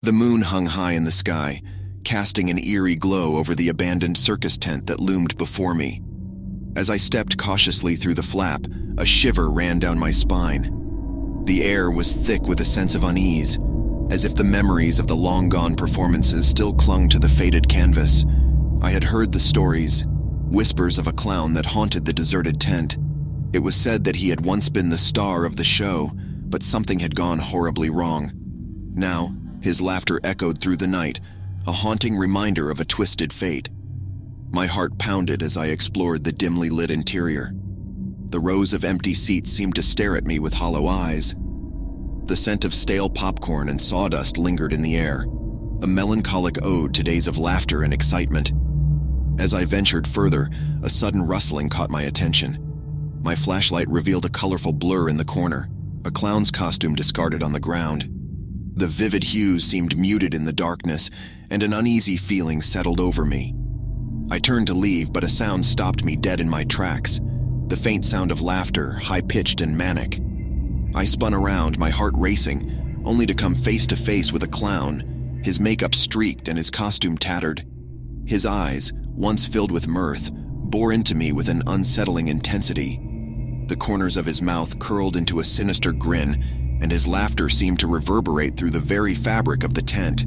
The moon hung high in the sky, casting an eerie glow over the abandoned circus tent that loomed before me. As I stepped cautiously through the flap, a shiver ran down my spine. The air was thick with a sense of unease, as if the memories of the long-gone performances still clung to the faded canvas. I had heard the stories, whispers of a clown that haunted the deserted tent. It was said that he had once been the star of the show, but something had gone horribly wrong. Now, his laughter echoed through the night, a haunting reminder of a twisted fate. My heart pounded as I explored the dimly lit interior. The rows of empty seats seemed to stare at me with hollow eyes. The scent of stale popcorn and sawdust lingered in the air, a melancholic ode to days of laughter and excitement. As I ventured further, a sudden rustling caught my attention. My flashlight revealed a colorful blur in the corner, a clown's costume discarded on the ground. The vivid hues seemed muted in the darkness, and an uneasy feeling settled over me. I turned to leave, but a sound stopped me dead in my tracks. The faint sound of laughter, high-pitched and manic. I spun around, my heart racing, only to come face to face with a clown, his makeup streaked and his costume tattered. His eyes, once filled with mirth, bore into me with an unsettling intensity. The corners of his mouth curled into a sinister grin, and his laughter seemed to reverberate through the very fabric of the tent.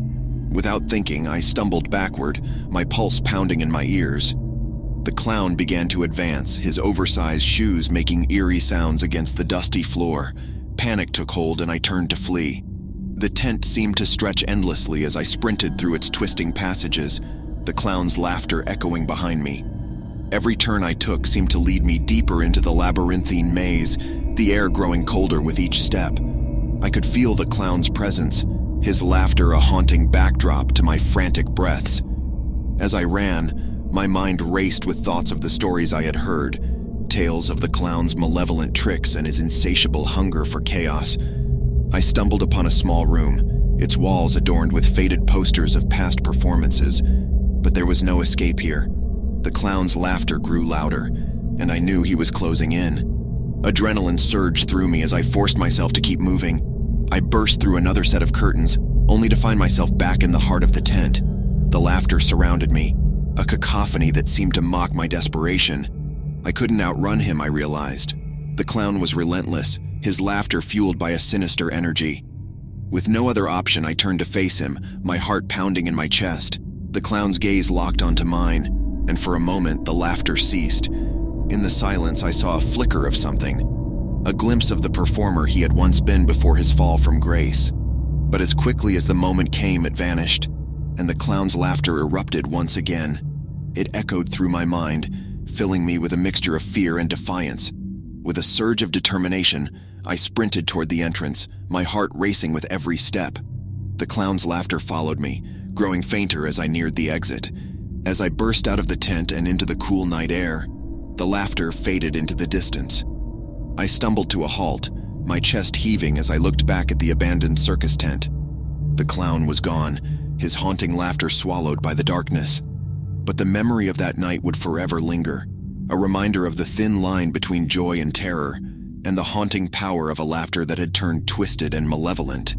Without thinking, I stumbled backward, my pulse pounding in my ears. The clown began to advance, his oversized shoes making eerie sounds against the dusty floor. Panic took hold and I turned to flee. The tent seemed to stretch endlessly as I sprinted through its twisting passages, the clown's laughter echoing behind me. Every turn I took seemed to lead me deeper into the labyrinthine maze, the air growing colder with each step. I could feel the clown's presence, his laughter a haunting backdrop to my frantic breaths. As I ran, my mind raced with thoughts of the stories I had heard, tales of the clown's malevolent tricks and his insatiable hunger for chaos. I stumbled upon a small room, its walls adorned with faded posters of past performances, but there was no escape here. The clown's laughter grew louder, and I knew he was closing in. Adrenaline surged through me as I forced myself to keep moving. I burst through another set of curtains, only to find myself back in the heart of the tent. The laughter surrounded me, a cacophony that seemed to mock my desperation. I couldn't outrun him, I realized. The clown was relentless, his laughter fueled by a sinister energy. With no other option, I turned to face him, my heart pounding in my chest. The clown's gaze locked onto mine, and for a moment the laughter ceased. In the silence, I saw a flicker of something, a glimpse of the performer he had once been before his fall from grace. But as quickly as the moment came, it vanished, and the clown's laughter erupted once again. It echoed through my mind, filling me with a mixture of fear and defiance. With a surge of determination, I sprinted toward the entrance, my heart racing with every step. The clown's laughter followed me, growing fainter as I neared the exit. As I burst out of the tent and into the cool night air, the laughter faded into the distance. I stumbled to a halt, my chest heaving as I looked back at the abandoned circus tent. The clown was gone, his haunting laughter swallowed by the darkness. But the memory of that night would forever linger, a reminder of the thin line between joy and terror, and the haunting power of a laughter that had turned twisted and malevolent.